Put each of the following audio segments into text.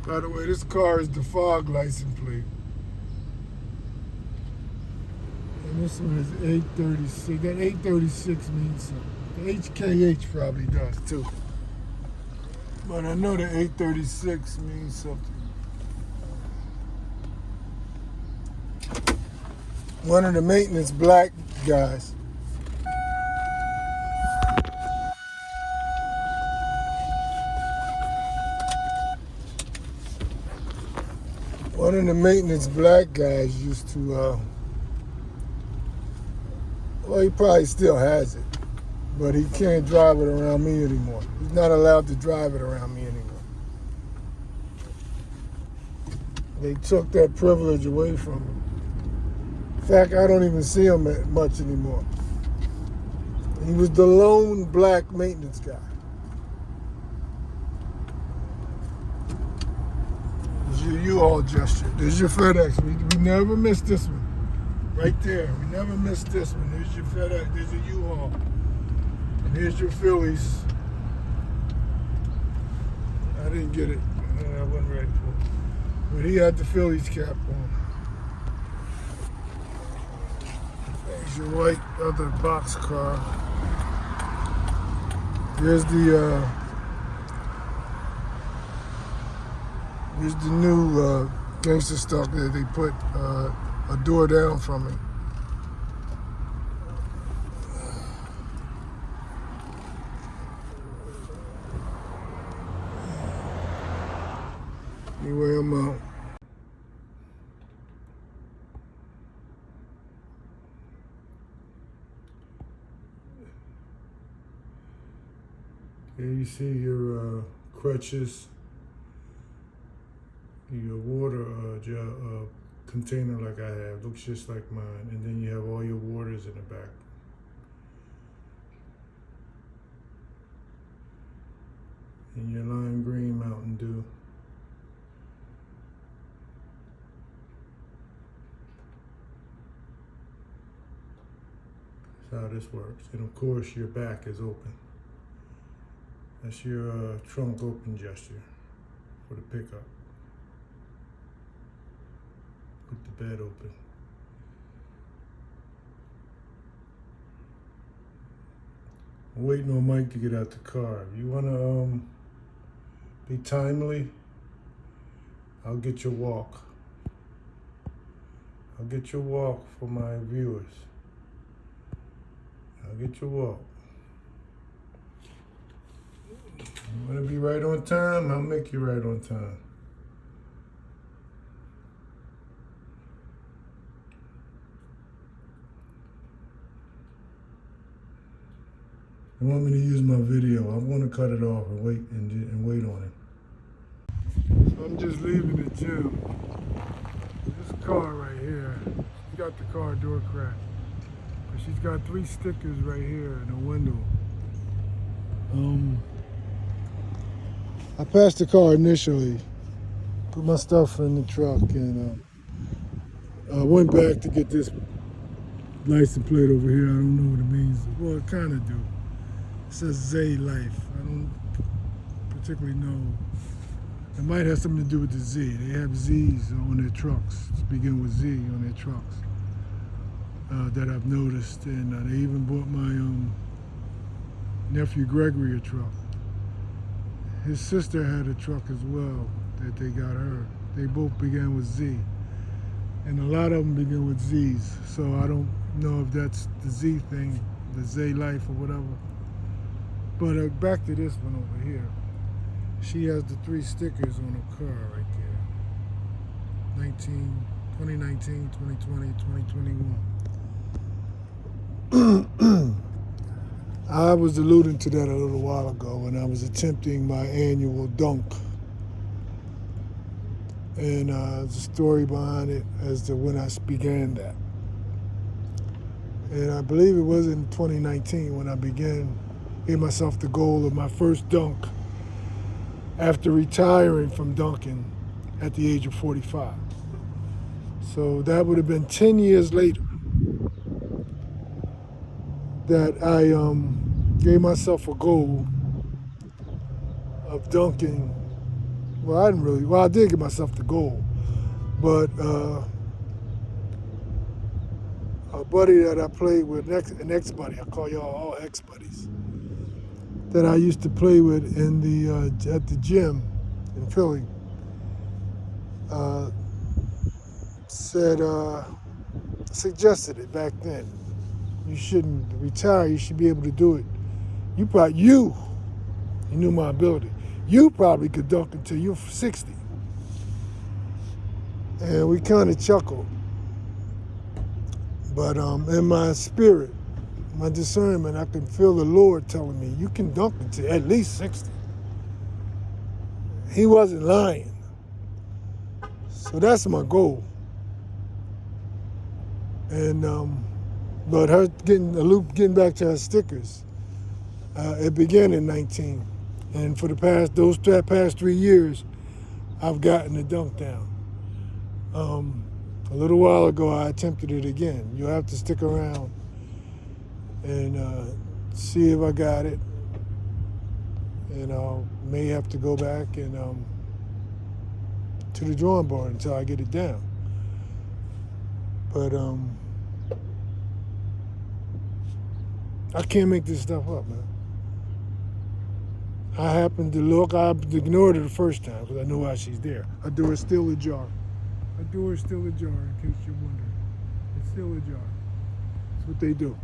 By the way, this car is the fog license plate. And this one is 836. That 836 means something. The HKH probably does too. But I know the 836 means something. One of the maintenance black guys. One of the maintenance black guys used to, well, he probably still has it, but he can't drive it around me anymore. He's not allowed to drive it around me anymore. They took that privilege away from him. In fact, I don't even see him much anymore. He was the lone black maintenance guy. There's your U-Haul gesture. There's your FedEx. We never missed this one. Right there. We never missed this one. There's your FedEx. There's your U-Haul. And here's your Phillies. I didn't get it. I wasn't ready for it. But he had the Phillies cap on. There's your white other box car. Here's the new Gangster stuff that they put a door down from me. Anyway, I'm out. Here you see your crutches, your water container like I have, looks just like mine, and then you have all your waters in the back. And your lime green Mountain Dew. That's how this works. And of course your back is open. That's your trunk open gesture for the pickup. With the bed open. I'm waiting on Mike to get out the car. If you wanna be timely, I'll get your walk. I'll get your walk for my viewers. I'll get your walk. You want to be right on time? I'll make you right on time. You want me to use my video? I'm going to cut it off and wait on it. So I'm just leaving the gym. This car right here, she's got the car door cracked. But she's got 3 stickers right here in the window. I passed the car initially, put my stuff in the truck, and I went back to get this license plate over here. I don't know what it means. Well, it kind of do. It says Zay Life. I don't particularly know. It might have something to do with the Z. They have Z's on their trucks. It's begin with Z on their trucks that I've noticed. And they even bought my nephew Gregory a truck. His sister had a truck as well that they got her. They both began with Z. And a lot of them begin with Z's. So I don't know if that's the Z thing, the Z Life or whatever. But back to this one over here. She has the 3 stickers on her car right there. 2019, 2020, 2021. I was alluding to that a little while ago when I was attempting my annual dunk. And there's a story behind it as to when I began that. And I believe it was in 2019 when I gave myself the goal of my first dunk after retiring from dunking at the age of 45. So that would have been 10 years later that I gave myself a goal of dunking well, I didn't really, well, I did give myself the goal, but a buddy that I played with, an ex-buddy, I call y'all all ex-buddies, that I used to play with in the at the gym in Philly, said, suggested it back then. You shouldn't retire, you should be able to do it. You knew my ability. You probably could dunk until you're 60. And we kind of chuckled. But in my spirit, my discernment, I can feel the Lord telling me, you can dunk until at least 60. He wasn't lying. So that's my goal. And but her getting back to her stickers, it began in 19. And for the past 3 years, I've gotten the dunk down. A little while ago, I attempted it again. You'll have to stick around and see if I got it. And I may have to go back and to the drawing board until I get it down. But I can't make this stuff up, man. I happened to look, I ignored her the first time because I know why she's there. Her door is still ajar. Her door is still ajar, in case you're wondering. It's still ajar. That's what they do.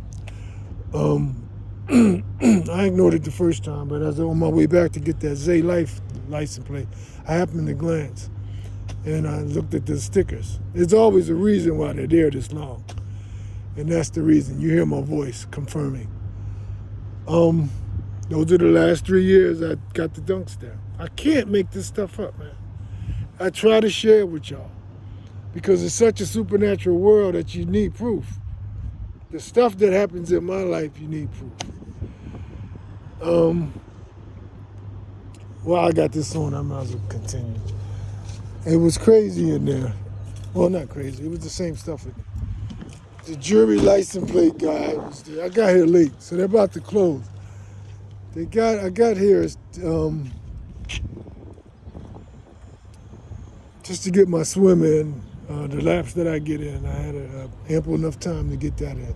I ignored it the first time, but as I was on my way back to get that Zay Life license plate, I happened to glance and I looked at the stickers. There's always a reason why they're there this long. And that's the reason. You hear my voice confirming. Those are the last 3 years I got the dunks down. I can't make this stuff up, man. I try to share it with y'all because it's such a supernatural world that you need proof. The stuff that happens in my life, you need proof. Well, I got this on, I might as well continue. It was crazy in there. Well, not crazy, it was the same stuff. The jury license plate guy was there. I got here late, so they're about to close. I got here just to get my swim in, the laps that I get in. I had ample enough time to get that in.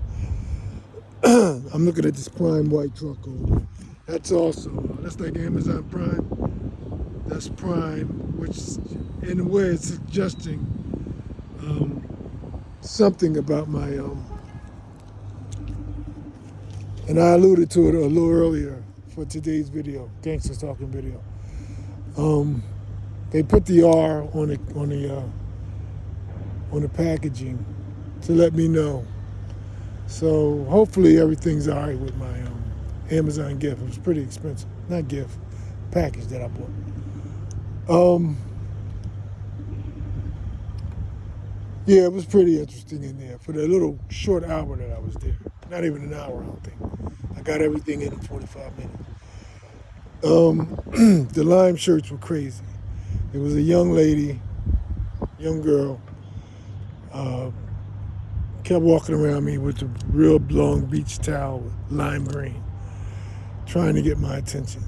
I'm looking at this prime white truck over there. That's also, that's like Amazon Prime. That's Prime, which in a way is suggesting something about my, and I alluded to it a little earlier for today's video, Gangster Stalking video. They put the R on the packaging to let me know. So hopefully everything's all right with my Amazon gift. It was pretty expensive, not gift, package that I bought. Yeah, it was pretty interesting in there for the little short hour that I was there. Not even an hour, I don't think. I got everything in 45 minutes. The lime shirts were crazy. It was a young lady, young girl, kept walking around me with a real long beach towel with lime green, trying to get my attention.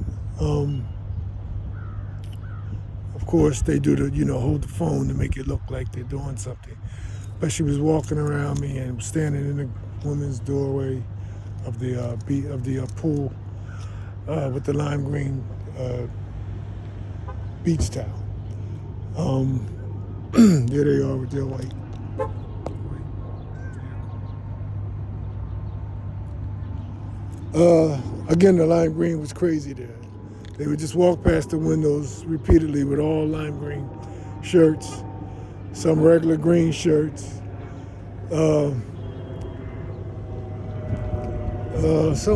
Of course, they do the, hold the phone to make it look like they're doing something. But she was walking around me and standing in the woman's doorway of the pool with the lime green beach towel. There they are with their white. Again, the lime green was crazy there. They would just walk past the windows repeatedly with all lime green shirts, some regular green shirts, so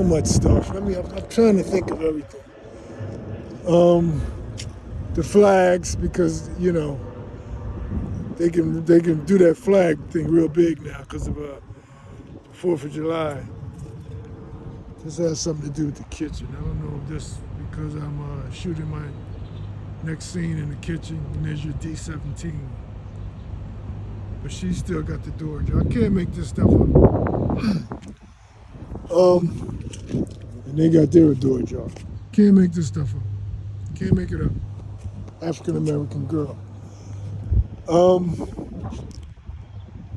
much stuff. I'm trying to think of everything. The flags, because they can do that flag thing real big now because of 4th of July. This has something to do with the kitchen. I don't know if this because I'm shooting my next scene in the kitchen, and there's your D17. But she still got the door. I can't make this stuff up. And they got their door jar. Can't make this stuff up. Can't make it up. African-American girl.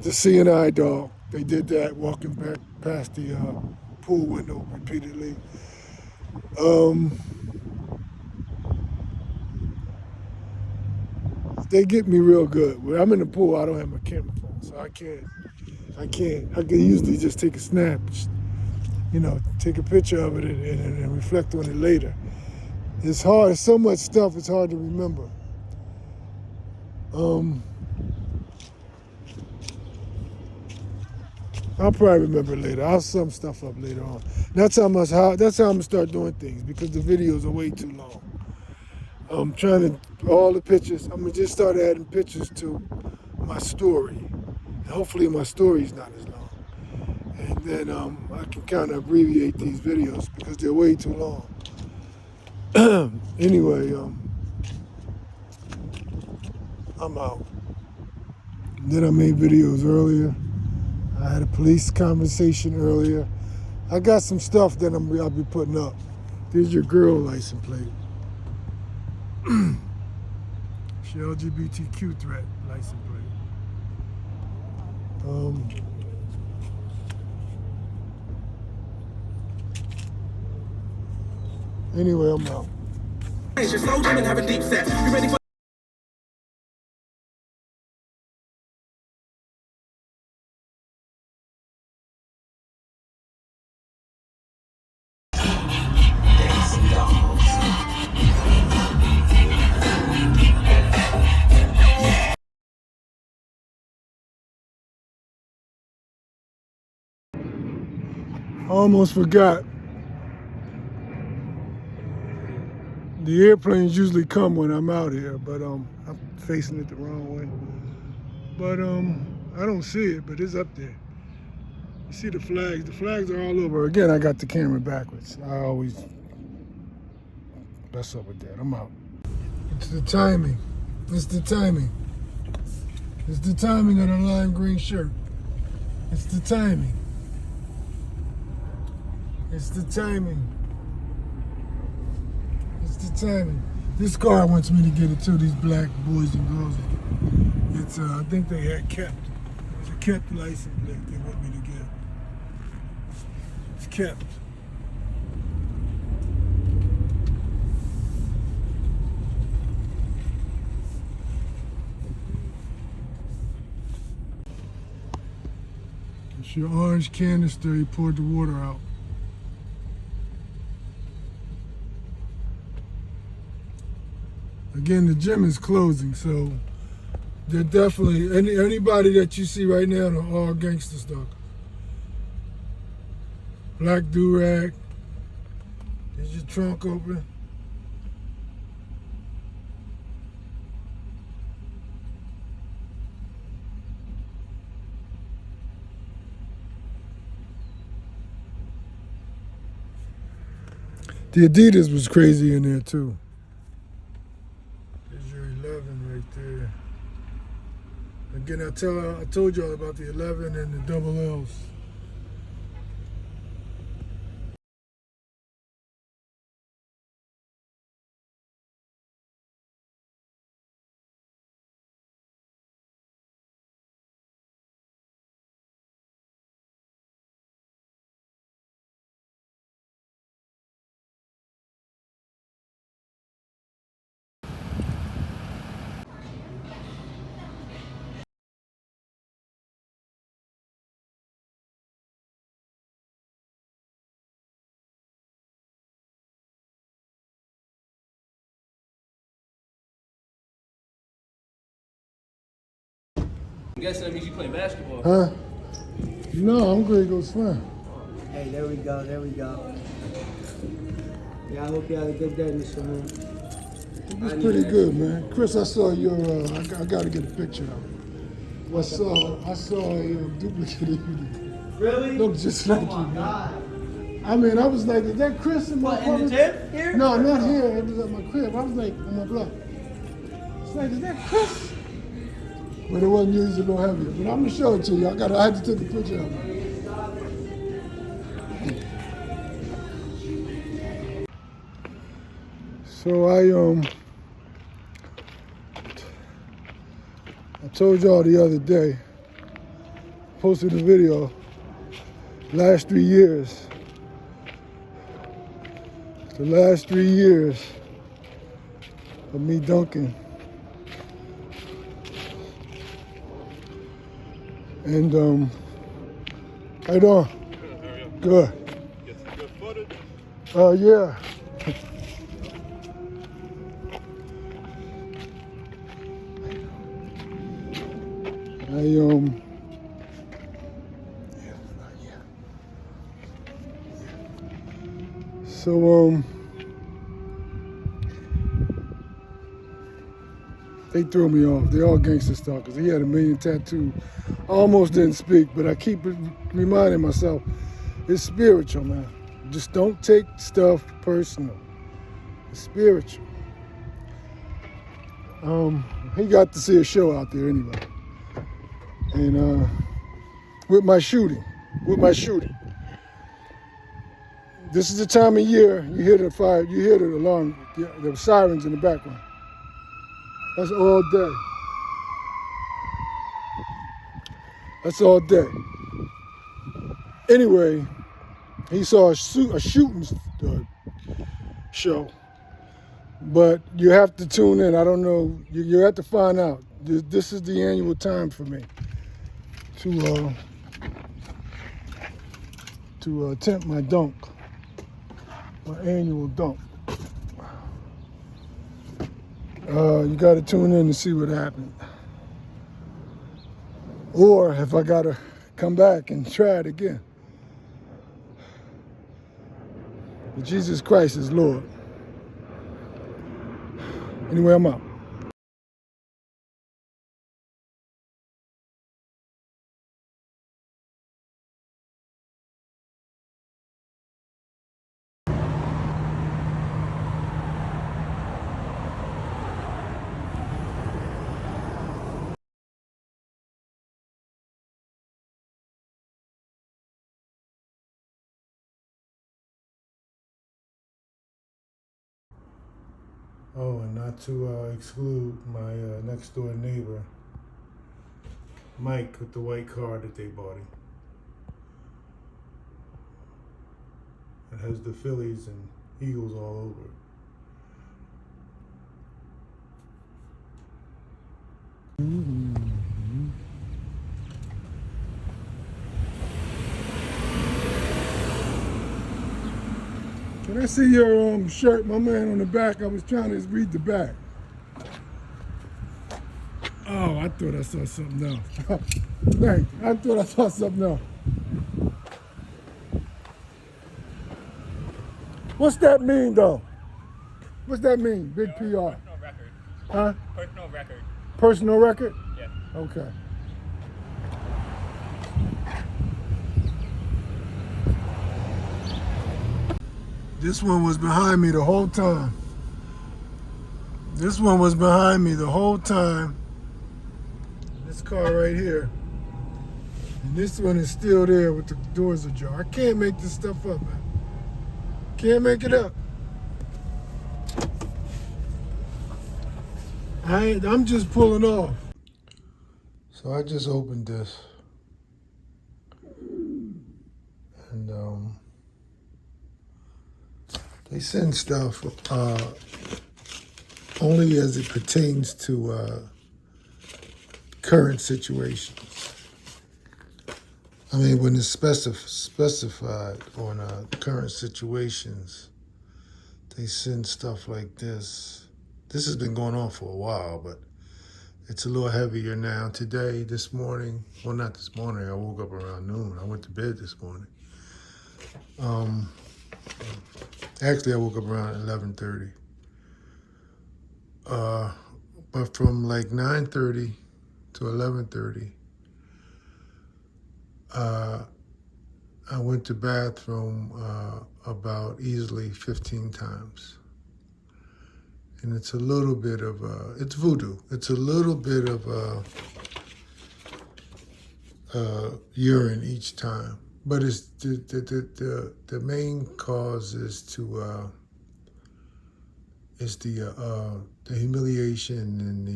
The CNI dog, they did that walking back past the pool window repeatedly. They get me real good. When I'm in the pool, I don't have my camera phone, so I can usually just take a snap, take a picture of it and reflect on it later. It's hard, it's so much stuff, it's hard to remember. I'll probably remember later. I'll sum stuff up later on. That's how I'm gonna start doing things, because the videos are way too long. I'm trying to, all the pictures, I'm gonna just start adding pictures to my story. Hopefully my story's not as long. And then I can kind of abbreviate these videos because they're way too long. Anyway, I'm out. And then I made videos earlier. I had a police conversation earlier. I got some stuff that I'll be putting up. There's your girl license plate. She LGBTQ threat license plate. Anyway, I'm out. You're slow jamming, have a deep set. You ready for I almost forgot. The airplanes usually come when I'm out here, but I'm facing it the wrong way. But I don't see it, but it's up there. You see the flags? The flags are all over. Again, I got the camera backwards. I always mess up with that. I'm out. It's the timing. It's the timing. It's the timing of the lime green shirt. It's the timing. It's the timing. It's the timing. This car wants me to get it too, these black boys and girls. It's, I think they had kept. It's a kept license plate they want me to get. It's kept. It's your orange canister, he poured the water out. Again, the gym is closing, so they're definitely, anybody that you see right now are all gangster stalkers. Black do-rag. Is your trunk open? The Adidas was crazy in there too. There's your 11 right there. Again, I told y'all about the 11 and the double L's. I'm guessing that means you playing basketball. Huh? No, I'm going to go swim. Hey, there we go, there we go. Yeah, I hope you had a good day, Mr. Moon. It was pretty good, man. Chris, I saw your, I got to get a picture of it. I saw a duplicate of you. Really? Looked just like you, man. God. I mean, I was like, is that Chris in my What, in apartment? the gym here? No, not here. It was at my crib. I was like, on my block. It's like, is that Chris? But it wasn't usually no heavier. But I'm gonna show it to you. I had to take a picture of it. So I told y'all the other day, posted a video, last 3 years. The last 3 years of me dunking. And how you doing? Good. Get some good footage. Yeah. So they threw me off. They all gangster stalkers. He had 1 million tattoos. I almost didn't speak, but I keep reminding myself, it's spiritual, man. Just don't take stuff personal. It's spiritual. He got to see a show out there anyway. And with my shooting. This is the time of year you hear the fire, you hear the alarm, the sirens in the background. That's all day. That's all day. Anyway, he saw a shooting show, but you have to tune in. I don't know. You have to find out. This is the annual time for me to attempt my dunk, my annual dunk. You got to tune in to see what happened, or if I got to come back and try it again. But Jesus Christ is Lord. Anyway, I'm out. Oh, and not to exclude my next door neighbor, Mike, with the white car that they bought him. It has the Phillies and Eagles all over it. Can I see your shirt, my man, on the back? I was trying to read the back. Oh, I thought I saw something else. Thanks. I thought I saw something else. What's that mean, though? What's that mean? Big PR. Personal record. Huh? Personal record. Personal record? Yeah. Okay. This one was behind me the whole time. This one was behind me the whole time. This car right here. And this one is still there with the doors ajar. I can't make this stuff up, man. Can't make it up. I'm just pulling off. So I just opened this. And they send stuff only as it pertains to current situations. I mean, when it's specified on current situations, they send stuff like this. This has been going on for a while, but it's a little heavier now. Today, this morning, well, not this morning, I woke up around noon. I went to bed this morning. Actually, I woke up around 11:30. But from like 9:30 to 11:30, I went to bathroom about easily 15 times. And it's a little bit of, it's voodoo. It's a little bit of urine each time. But it's the main cause is the humiliation and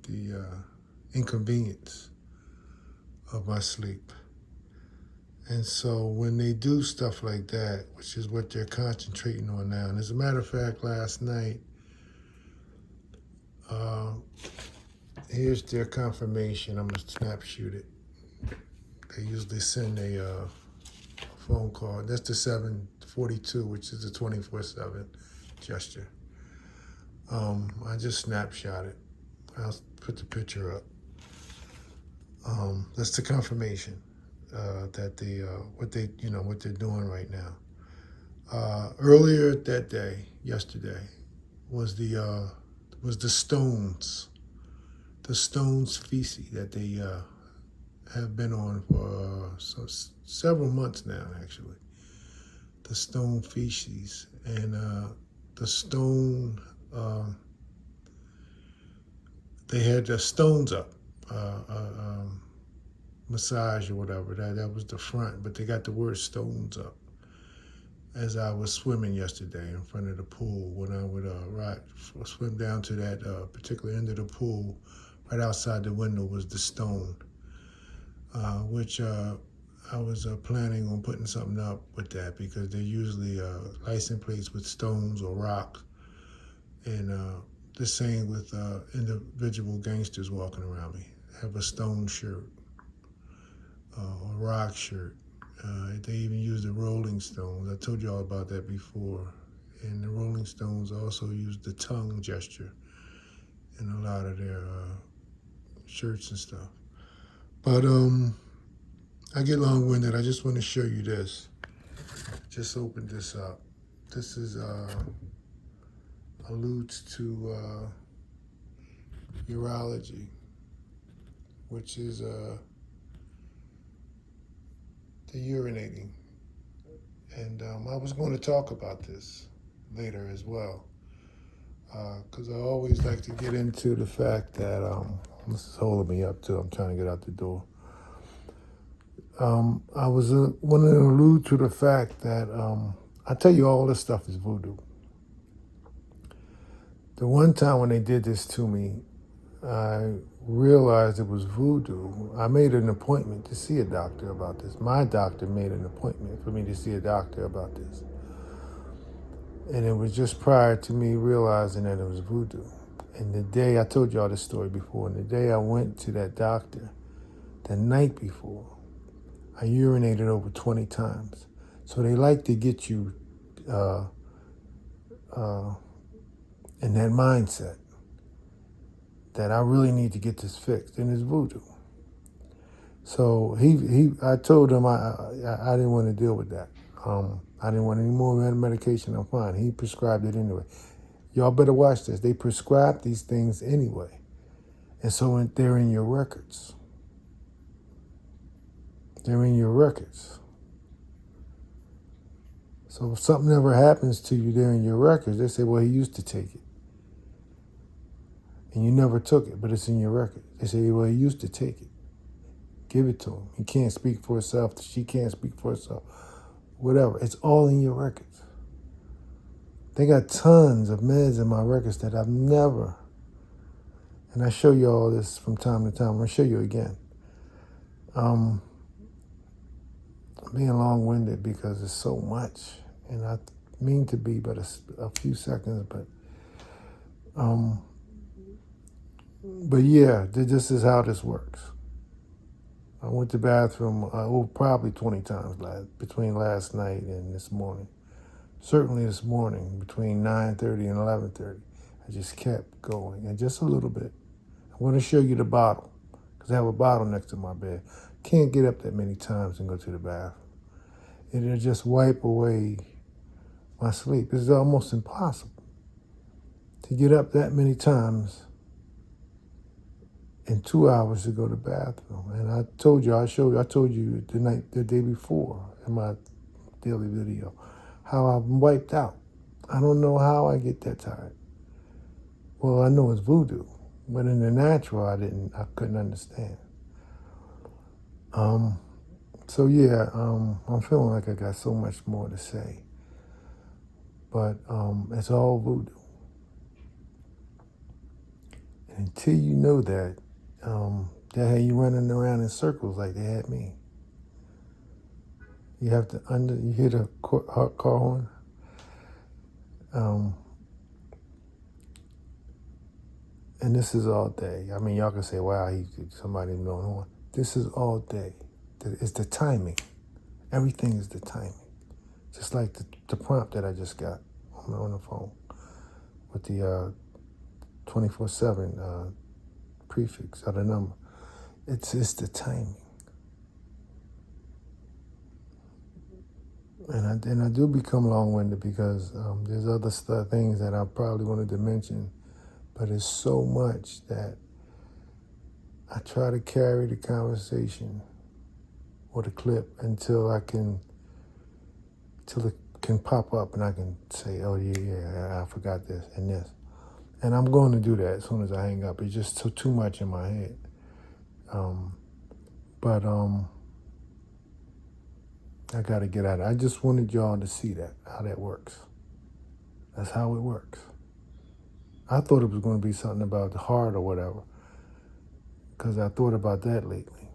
the inconvenience of my sleep. And so when they do stuff like that, which is what they're concentrating on now, and as a matter of fact, last night, here's their confirmation. I'm going to snapshot it. They usually send a phone call. That's the 742, which is the 24/7 gesture. I just snapshot it. I'll put the picture up. That's the confirmation that they what they're doing right now. Earlier that day, yesterday, was the stones feces that they have been on for several months now, actually. The stone feces and the stone. They had the stones up, massage or whatever. That was the front, but they got the word stones up. As I was swimming yesterday in front of the pool, when I would swim down to that particular end of the pool, right outside the window was the stone, which I was planning on putting something up with that because they're usually license plates with stones or rock, and the same with individual gangsters walking around me. Have a stone shirt, a rock shirt. They even use the Rolling Stones. I told you all about that before. And the Rolling Stones also use the tongue gesture in a lot of their shirts and stuff. But I get long-winded. I just want to show you this. Just open this up. This is alludes to urology, which is the urinating. And I was going to talk about this later as well, because I always like to get into the fact that, this is holding me up too, I'm trying to get out the door. I was wanting to allude to the fact that I tell you all this stuff is voodoo. The one time when they did this to me, I realized it was voodoo. I made an appointment to see a doctor about this. My doctor made an appointment for me to see a doctor about this. And it was just prior to me realizing that it was voodoo. And the day, I told y'all this story before, and the day I went to that doctor, the night before, I urinated over 20 times. So they like to get you in that mindset that I really need to get this fixed, and it's voodoo. So I told him I didn't want to deal with that. I didn't want any more medication. I'm fine. He prescribed it anyway. Y'all better watch this. They prescribe these things anyway, and so they're in your records. They're in your records. So if something ever happens to you, they're in your records. They say, well, he used to take it. And you never took it, but it's in your record. They say, well, he used to take it. Give it to him. He can't speak for himself. She can't speak for herself. Whatever. It's all in your records. They got tons of meds in my records that I've never, and I show you all this from time to time. I'm going to show you again. I'm being long-winded because it's so much, and I mean to be but a few seconds, but yeah, this is how this works. I went to the bathroom probably 20 times between last night and this morning. Certainly this morning between 9:30 and 11:30. I just kept going, and just a little bit. I'm going to show you the bottle because I have a bottle next to my bed. Can't get up that many times and go to the bathroom. It'll just wipe away my sleep. It's almost impossible to get up that many times in 2 hours to go to the bathroom. And I told you the day before in my daily video, how I'm wiped out. I don't know how I get that tired. Well, I know it's voodoo, but in the natural, I couldn't understand. So yeah, I'm feeling like I got so much more to say, but it's all voodoo. And until you know that, They had you running around in circles like they had me. You have to you hear the car horn. And this is all day. I mean, y'all can say, wow, somebody blowing horn. This is all day. It's the timing. Everything is the timing. Just like the prompt that I just got on the phone with the 24/7 prefix of the number. It's the timing. And I do become long-winded because there's other things that I probably wanted to mention, but it's so much that I try to carry the conversation or the clip until it can pop up and I can say, oh yeah, I forgot this and this. And I'm going to do that as soon as I hang up. It's just too much in my head. But I got to get out of it. I just wanted y'all to see that, how that works. That's how it works. I thought it was going to be something about the heart or whatever, because I thought about that lately.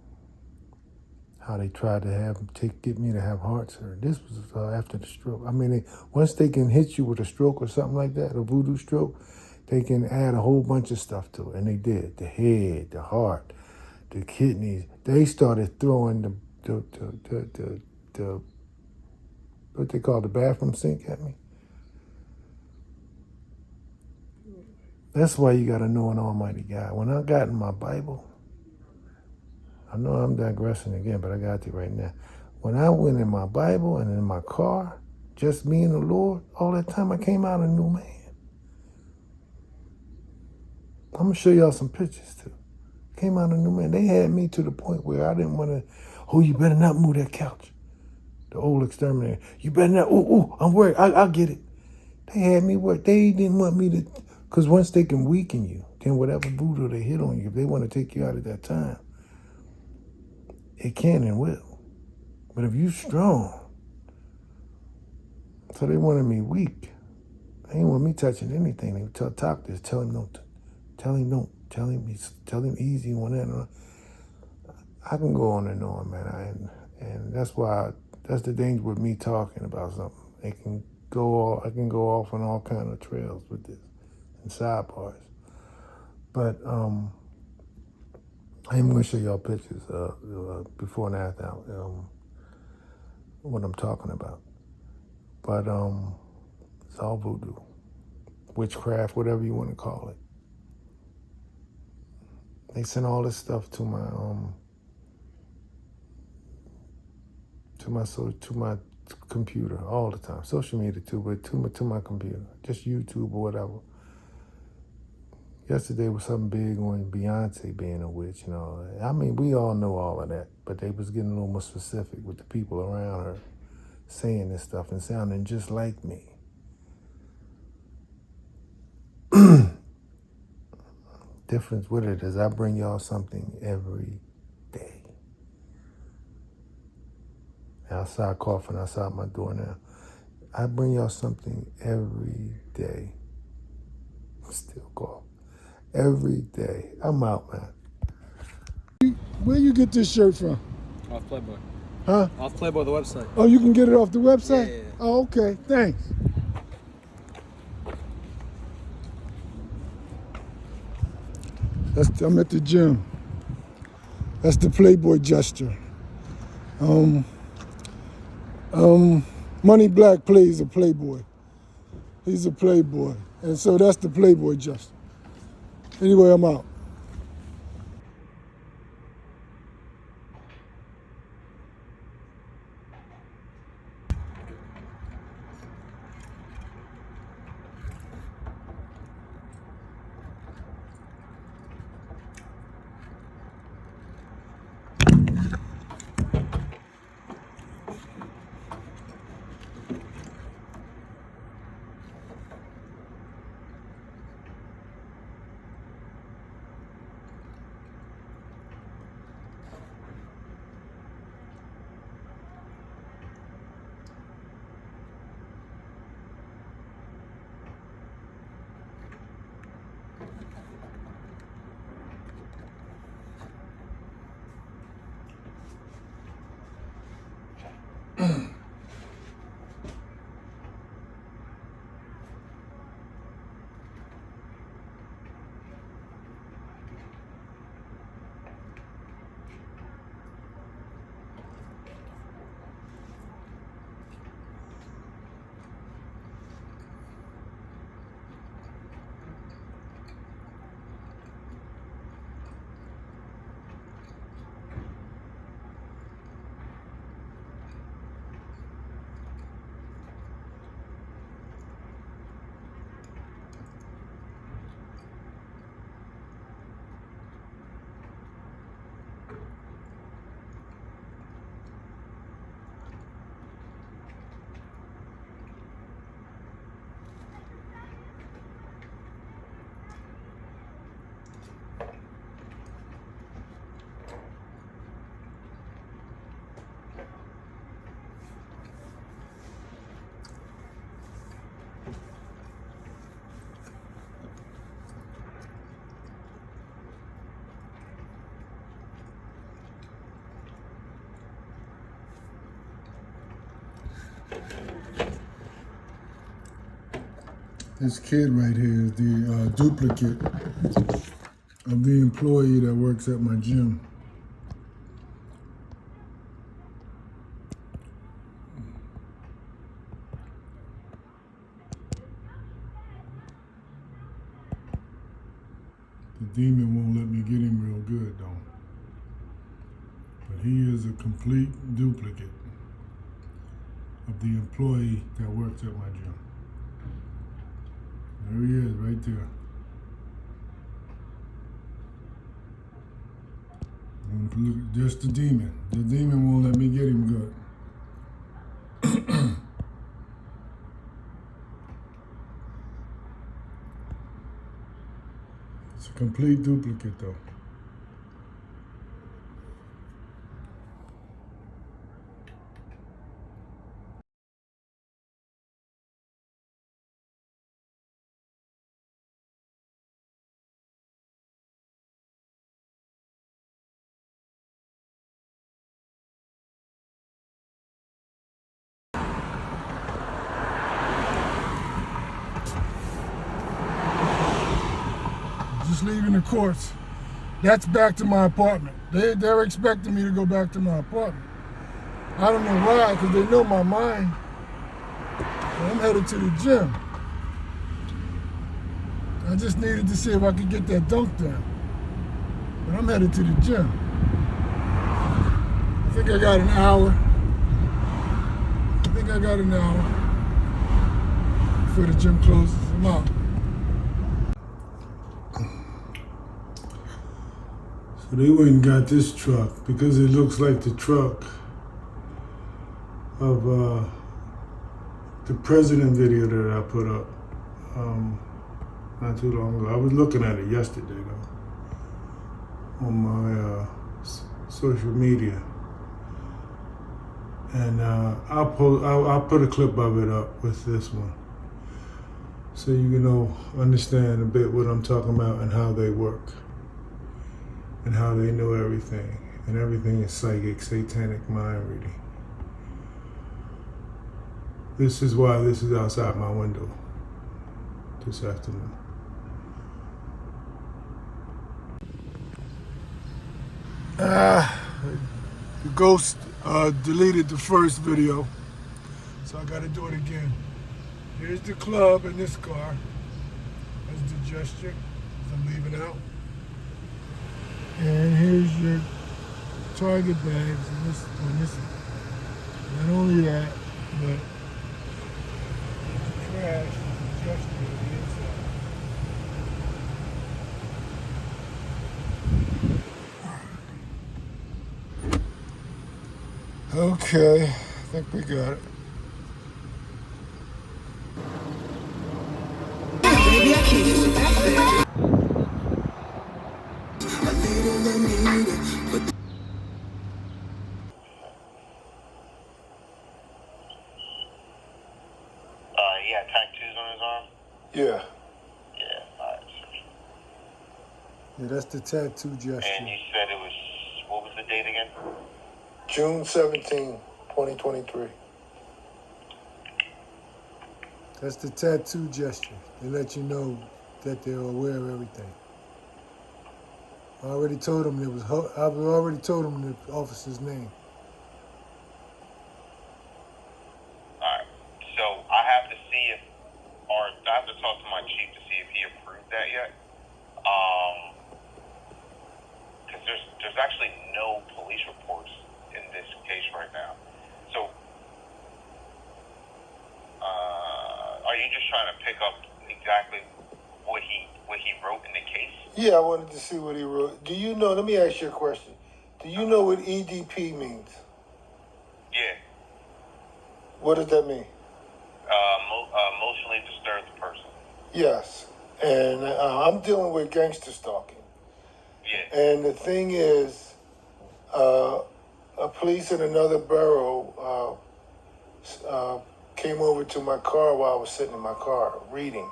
How they tried to get me to have heart surgery. This was after the stroke. I mean, once they can hit you with a stroke or something like that, a voodoo stroke, they can add a whole bunch of stuff to it. And they did. The head, the heart, the kidneys. They started throwing the what they call the bathroom sink at me. That's why you got to know an almighty God. When I got in my Bible, I know I'm digressing again, but I got to right now. When I went in my Bible and in my car, just me and the Lord, all that time I came out a new man. I'm going to show y'all some pictures too. Came out a new man. They had me to the point where I didn't want to, you better not move that couch. The old exterminator. You better not, I'm worried. I'll get it. They had me work. They didn't want me to, because once they can weaken you, then whatever voodoo they hit on you, if they want to take you out at that time, it can and will. But if you strong, so they wanted me weak. They didn't want me touching anything. They would tell doctors, tell him don't, tell him easy on that. I can go on and on, man. And that's the danger with me talking about something. I can go off on all kind of trails with this and sidebars. But I'm gonna show y'all pictures before and after what I'm talking about. But it's all voodoo, witchcraft, whatever you want to call it. They send all this stuff to my computer all the time. Social media too, but to my computer, just YouTube or whatever. Yesterday was something big on Beyonce being a witch and all that. I mean, we all know all of that, but they was getting a little more specific with the people around her saying this stuff and sounding just like me. Difference with it is I bring y'all something every day. Outside coughing outside my door now. I bring y'all something every day. Still cough. Every day. I'm out, man. Where you get this shirt from? Off Playboy. Huh? Off Playboy, the website. Oh, you can get it off the website? Yeah. Oh, okay. Thanks. I'm at the gym. That's the Playboy gesture. Money Black plays a Playboy. He's a Playboy. And so that's the Playboy gesture. Anyway, I'm out. This kid right here is the duplicate of the employee that works at my gym. The demon won't let me get him real good though. But he is a complete duplicate of the employee that works at my gym. There he is, right there. And look, just the demon. The demon won't let me get him good. It's a complete duplicate though. Just leaving the courts. That's back to my apartment. They're expecting me to go back to my apartment. I don't know why, because they know my mind. So I'm headed to the gym. I just needed to see if I could get that dunk down. But I'm headed to the gym. I think I got an hour. Before the gym closes. I'm out. So they went and got this truck because it looks like the truck of the president video that I put up not too long ago. I was looking at it yesterday though on my social media, and I'll put a clip of it up with this one, so you can understand a bit what I'm talking about and how they work. And how they know everything. And everything is psychic, satanic mind reading. This is why this is outside my window this afternoon. The ghost deleted the first video, so I gotta do it again. Here's the club in this car. That's the gesture as I'm leaving out. And here's your target bags and this. Not only that, but the trash is adjusted to the inside. Okay, I think we got it. Yeah, tattoos on his arm? Yeah. Yeah, alright. Yeah, that's the tattoo gesture. And you said it was, what was the date again? June 17, 2023. That's the tattoo gesture. They let you know that they're aware of everything. I already told them I've already told them the officer's name. Alright. So I have to see I have to talk to my chief to see if he approved that yet. Because there's actually no police reports in this case right now. So, are you just trying to pick up exactly what he wrote in the case? Yeah, I wanted to see what he wrote. Do you know, let me ask you a question. Do you know what EDP means? Yeah. What does that mean? Emotionally disturbed person. Yes. And I'm dealing with gangster stalking. Yeah. And the thing is, a police in another borough came over to my car while I was sitting in my car reading,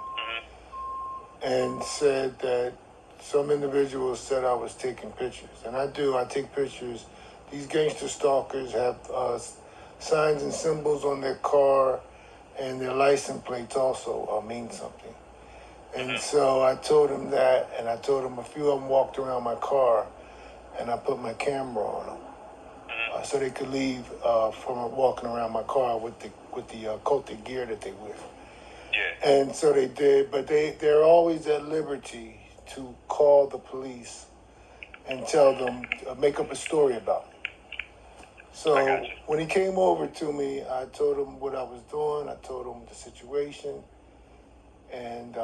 and said that some individuals said I was taking pictures. And I take pictures. These gangster stalkers have signs and symbols on their car, and their license plates also mean something. And so I told him that, and I told him a few of them walked around my car, and I put my camera on them so they could leave from walking around my car with the cultic gear that they wear. Yeah. And so they did, but they're always at liberty to call the police and tell them, make up a story about it. So when he came over to me, I told him what I was doing. I told him the situation, and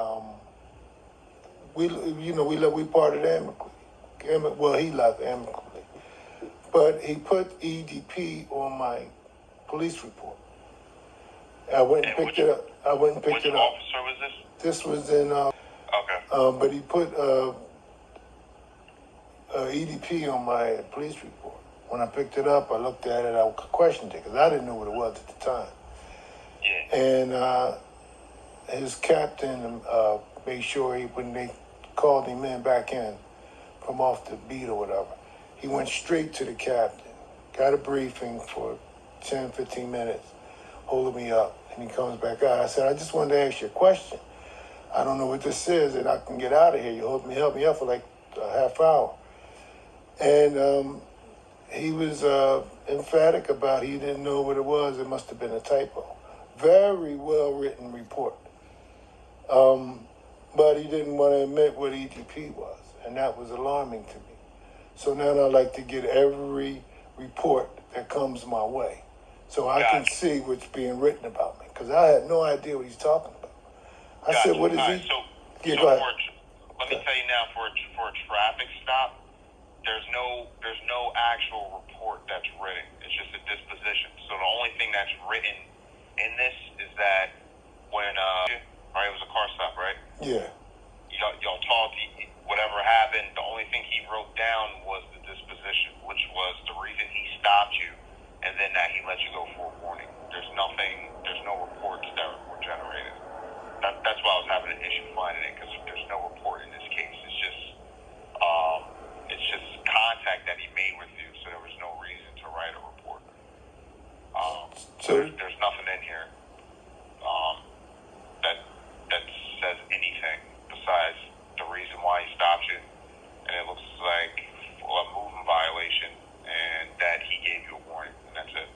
we parted amicably. Well, he left amicably, but he put EDP on my police report. I went and picked it up. Which officer was this? This was in. Okay. But he put EDP on my police report. When I picked it up, I looked at it, I questioned it, because I didn't know what it was at the time. Yeah. And his captain made sure when they called him back in from off the beat or whatever, he went straight to the captain, got a briefing for 10, 15 minutes, holding me up, and he comes back out. I said, I just wanted to ask you a question. I don't know what this is, and I can get out of here. You help me up for like a half hour. And he was emphatic about he didn't know what it was. It must have been a typo. Very well-written report. But he didn't want to admit what EDP was, and that was alarming to me. So now I like to get every report that comes my way so I can see what's being written about me, because I had no idea what he's talking about. I said, what is he? So go ahead. Let me tell you now, for a traffic stop, there's no actual report that's written. It's just a disposition. So the only thing that's written in this is that when right, it was a car stop, right? Yeah. Y'all talked. Whatever happened, the only thing he wrote down was the disposition, which was the reason he stopped you, and then that he let you go for a warning. There's no reports that were generated. That's why I was having an issue finding it, because there's no report in this case. It's just contact that he made with you, so there was no reason to write a report. So there's nothing in here that says anything besides the reason why he stopped you, and it looks like a movement violation, and that he gave you a warning, and that's it.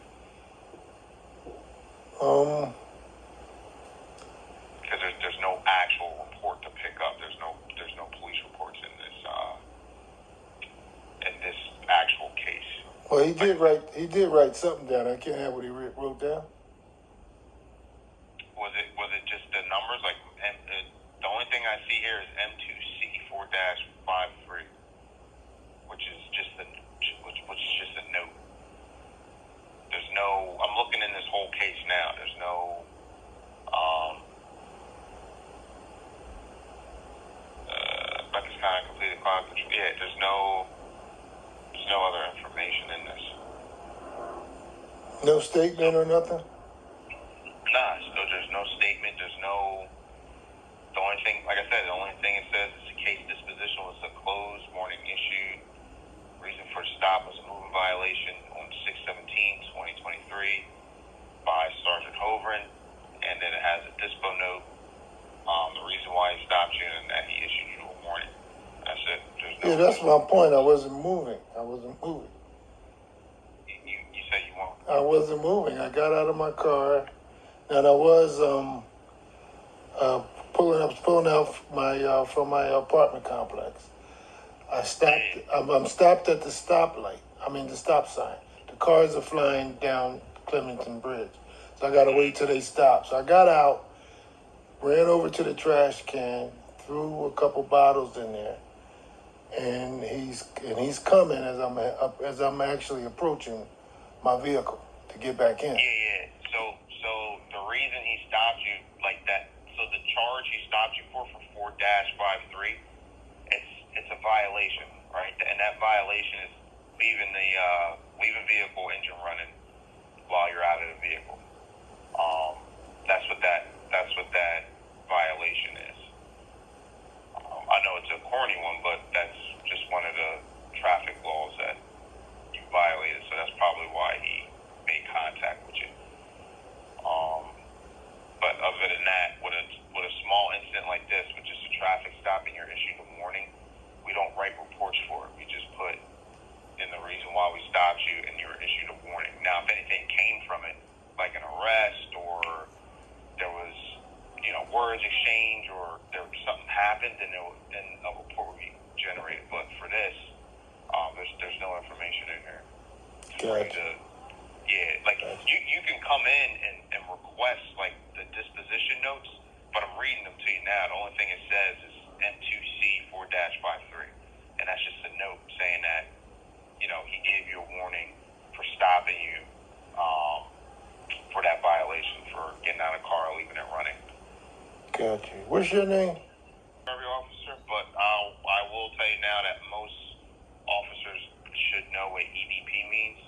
Because there's no actual report to pick up. There's no police reports in this actual case. Well, he did write something down. I can't have what he wrote down. Was it just the numbers? Like the only thing I see here is M2C 4-53, which is just a note. There's no. I'm looking in this whole case now. There's no. Records kind of completed cloud control. Yeah, there's no other information in this. No statement or nothing? Nah, so there's no statement. There's no. The only thing, like I said, the only thing it says is the case disposition was a closed warning issued. Reason for the stop was a movement violation on 6/17/2023 by Sergeant Hovren, and then it has a dispo note. The reason why he stopped you and that he issued you a warning. That's it. That's my point. I wasn't moving. You said you weren't. I wasn't moving. I got out of my car, and I was pulling out from my apartment complex. I stopped. I'm stopped at the stoplight. The stop sign. The cars are flying down Clementon Bridge, so I got to wait till they stop. So I got out, ran over to the trash can, threw a couple bottles in there, and he's coming as I'm actually approaching my vehicle to get back in. Yeah. So the reason he stopped you like that. So the charge he stopped you for 4-53, it's a violation, right? And that violation is leaving vehicle engine running while you're out of the vehicle. That's what that violation is. I know it's a corny one, but that's just one of the traffic laws that you violated. So that's probably why he made contact with bring the, like you can come in and request like the disposition notes, but I'm reading them to you now. The only thing it says is N2C 4-53, and that's just a note saying that, you know, he gave you a warning for stopping you for that violation for getting out of the car, leaving it running. Got you. What's your name? Every officer, but I will tell you now that most officers should know what EDP means.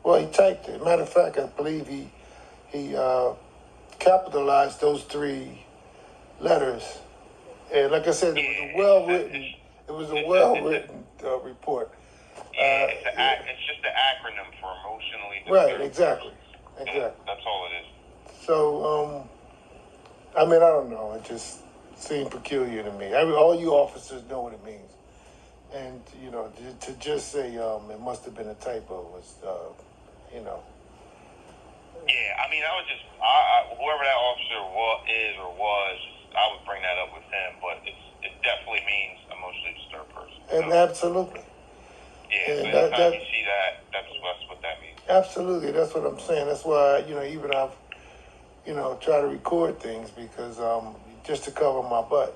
Well, he typed it. Matter of fact, I believe he capitalized those 3 letters. And like I said, it was a well-written report. It's just an acronym for emotionally disturbed. Right, exactly. That's all it is. So, I mean, I don't know. It just seemed peculiar to me. All you officers know what it means. And, you know, to just say it must have been a typo was, you know. Yeah, I mean, I would just, whoever that officer was, I would bring that up with him, but it definitely means emotionally disturbed person. And so, absolutely. Yeah, and so anytime you see that, that's what that means. Absolutely, that's what I'm saying. That's why, you know, even I've, you know, try to record things because just to cover my butt.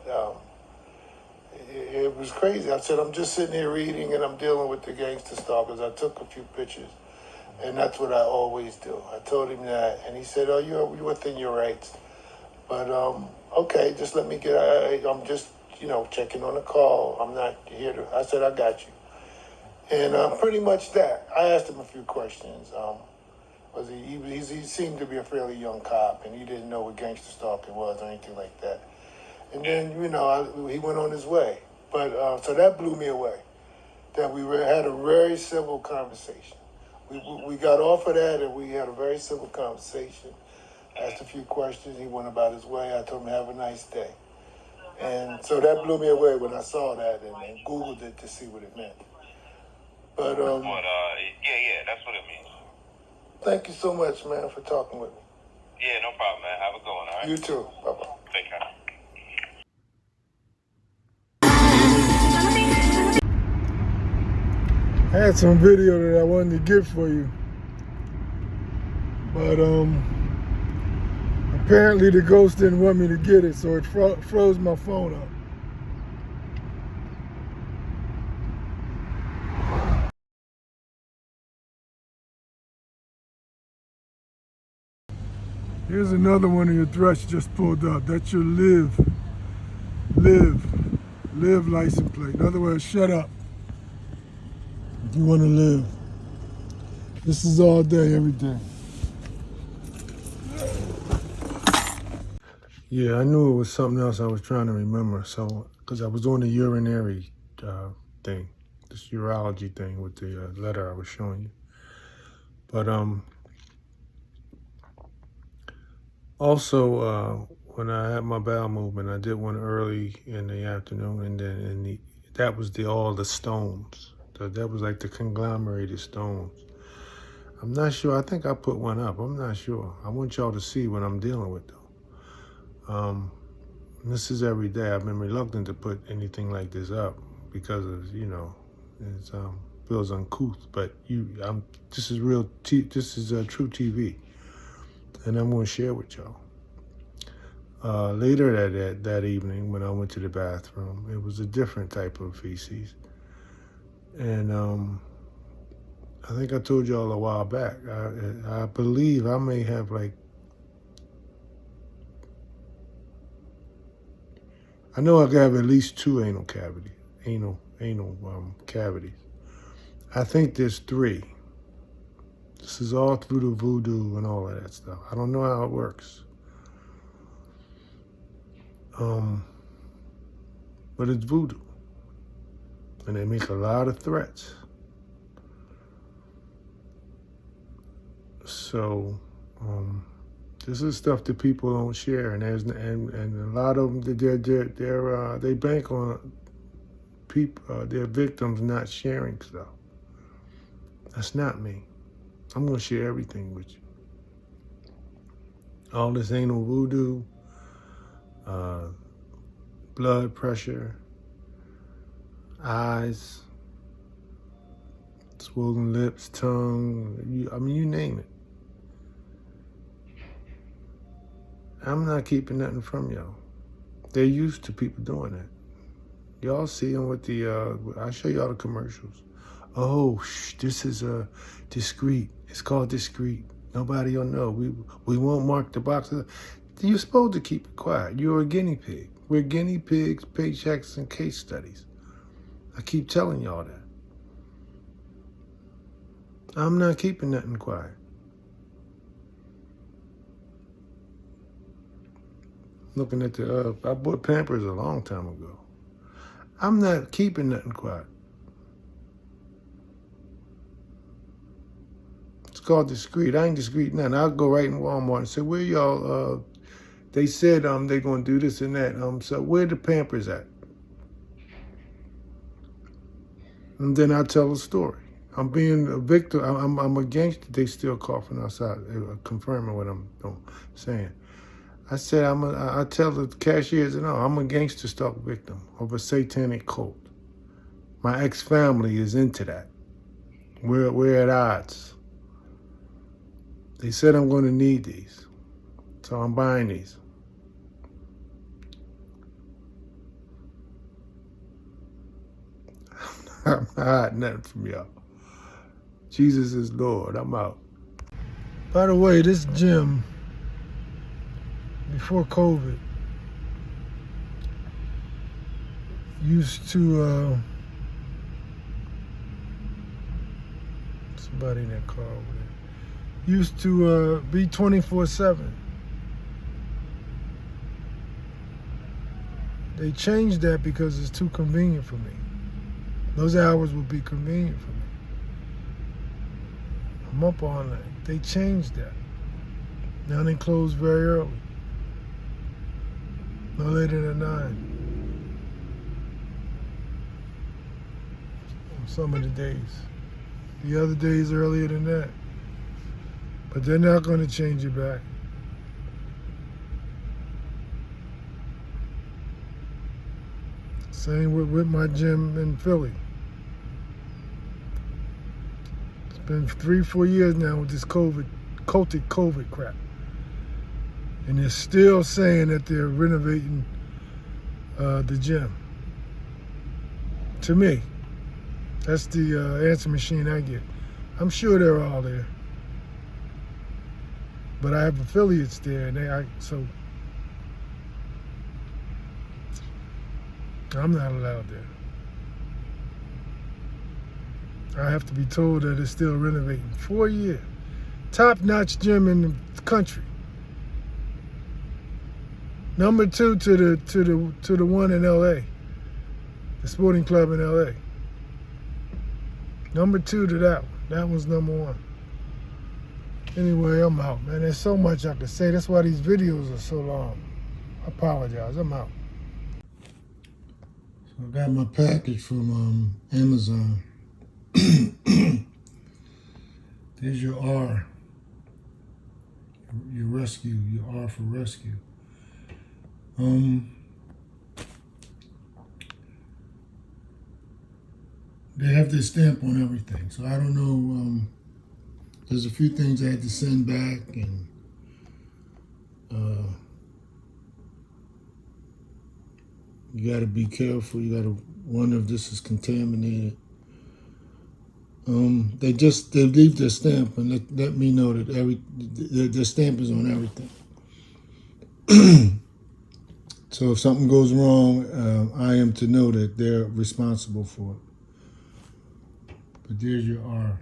It was crazy. I said, I'm just sitting here reading and I'm dealing with the gangster stalkers. I took a few pictures, and that's what I always do. I told him that, and he said, oh, you're within your rights. But, okay, just let me I'm just, you know, checking on the call. I'm not here to, I said, I got you. And pretty much that. I asked him a few questions. He seemed to be a fairly young cop, and he didn't know what gangster stalking was or anything like that. And then, you know, he went on his way. But so that blew me away, that we had a very civil conversation. We got off of that, and we had a very civil conversation. Asked a few questions. He went about his way. I told him, have a nice day. And so that blew me away when I saw that and Googled it to see what it meant. But yeah, that's what it means. Thank you so much, man, for talking with me. Yeah, no problem, man. Have a good one, all right? You too. Bye-bye. Take care. I had some video that I wanted to get for you, but apparently the ghost didn't want me to get it, so it froze my phone up. Here's another one of your threats just pulled up. That's your live license plate. In other words, shut up if you want to live. This is all day, every day. Yeah, I knew it was something else I was trying to remember. So, because I was on the urinary thing, this urology thing with the letter I was showing you. But also, when I had my bowel movement, I did one early in the afternoon, and then that was all the stones. That was like the conglomerated stones. I'm not sure. I think I put one up. I'm not sure. I want y'all to see what I'm dealing with, though. This is every day. I've been reluctant to put anything like this up because of, you know, it feels uncouth. But this is real. This is true TV, and I'm going to share with y'all. Later that evening, when I went to the bathroom, it was a different type of feces, and I think I told y'all a while back. I believe I may have I know I have at least 2 anal cavities. I think there's 3. This is all through the voodoo and all of that stuff. I don't know how it works. But it's voodoo. And they make a lot of threats. So, this is stuff that people don't share, and a lot of them they bank on their victims not sharing stuff. That's not me. I'm gonna share everything with you. All this anal voodoo, blood pressure, eyes, swollen lips, tongue, you name it. I'm not keeping nothing from y'all. They're used to people doing that. Y'all see them with the, I'll show y'all the commercials. Oh, this is discreet. It's called discreet. Nobody will know. We won't mark the boxes. You're supposed to keep it quiet. You're a guinea pig. We're guinea pigs, paychecks, and case studies. I keep telling y'all that. I'm not keeping nothing quiet. Looking at I bought Pampers a long time ago. I'm not keeping nothing quiet. It's called discreet. I ain't discreet nothing. I'll go right in Walmart and say, where y'all, they said they're going to do this and that. So where the Pampers at? And then I tell a story. I'm being a victim. I'm a gangster. They still coughing outside, confirming what I'm saying. I said, I tell the cashiers and all, I'm a gangster stalk victim of a satanic cult. My ex-family is into that. We're at odds. They said I'm going to need these, so I'm buying these. I'm not hiding nothing from y'all. Jesus is Lord. I'm out. By the way, this gym, before COVID, used to, somebody in that car over there, used to be 24/7. They changed that because it's too convenient for me. Those hours would be convenient for me. I'm up all night. They changed that. Now they close very early. No later than 9. On some of the days. The other days earlier than that. But they're not going to change it back. Same with my gym in Philly. It's been 3-4 years now with this cultic COVID crap. And they're still saying that they're renovating the gym. To me, that's the answer machine I get. I'm sure they're all there. But I have affiliates there, and so I'm not allowed there. I have to be told that it's still renovating. 4 years. Top-notch gym in the country. Number 2 to the one in LA. The sporting club in LA. Number 2 to that one. That one's number 1. Anyway, I'm out, man. There's so much I could say. That's why these videos are so long. I apologize. I'm out. So I got my package from Amazon. There's your R. Your rescue. Your R for rescue. They have this stamp on everything, so I don't know. There's a few things I had to send back, and you got to be careful. You got to wonder if this is contaminated. They leave their stamp and let me know that their stamp is on everything. So if something goes wrong, I am to know that they're responsible for it. But there's your R.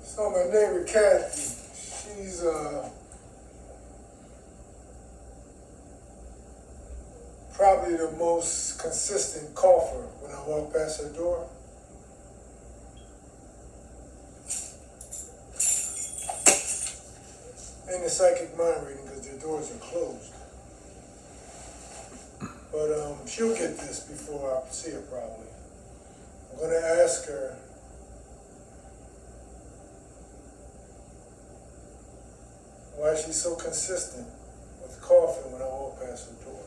So my neighbor Kathy, she's probably the most consistent cougher when I walk past her door. And the psychic mind reading because their doors are closed. But she'll get this before I see her probably. I'm gonna ask her why she's so consistent with coughing when I walk past her door.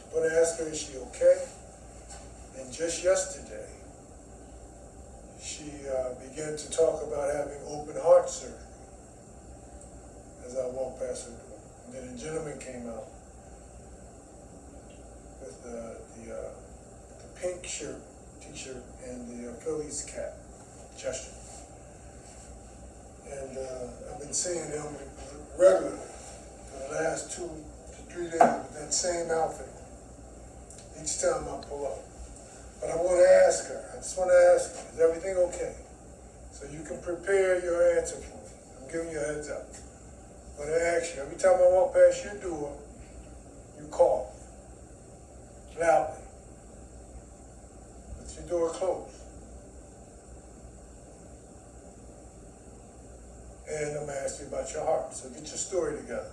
I'm gonna ask her, is she okay? And just yesterday, she began to talk about having open heart surgery as I walked past her door. And then a gentleman came out with the pink shirt, t-shirt, and the Phillies cap, gesture. And I've been seeing him regularly for the last 2 to 3 days with that same outfit each time I pull up. But I want to ask her, I just want to ask her, is everything okay? So you can prepare your answer for me. I'm giving you a heads up. I'm going to ask you, every time I walk past your door, you cough loudly with your door closed. And I'm going to ask you about your heart. So get your story together.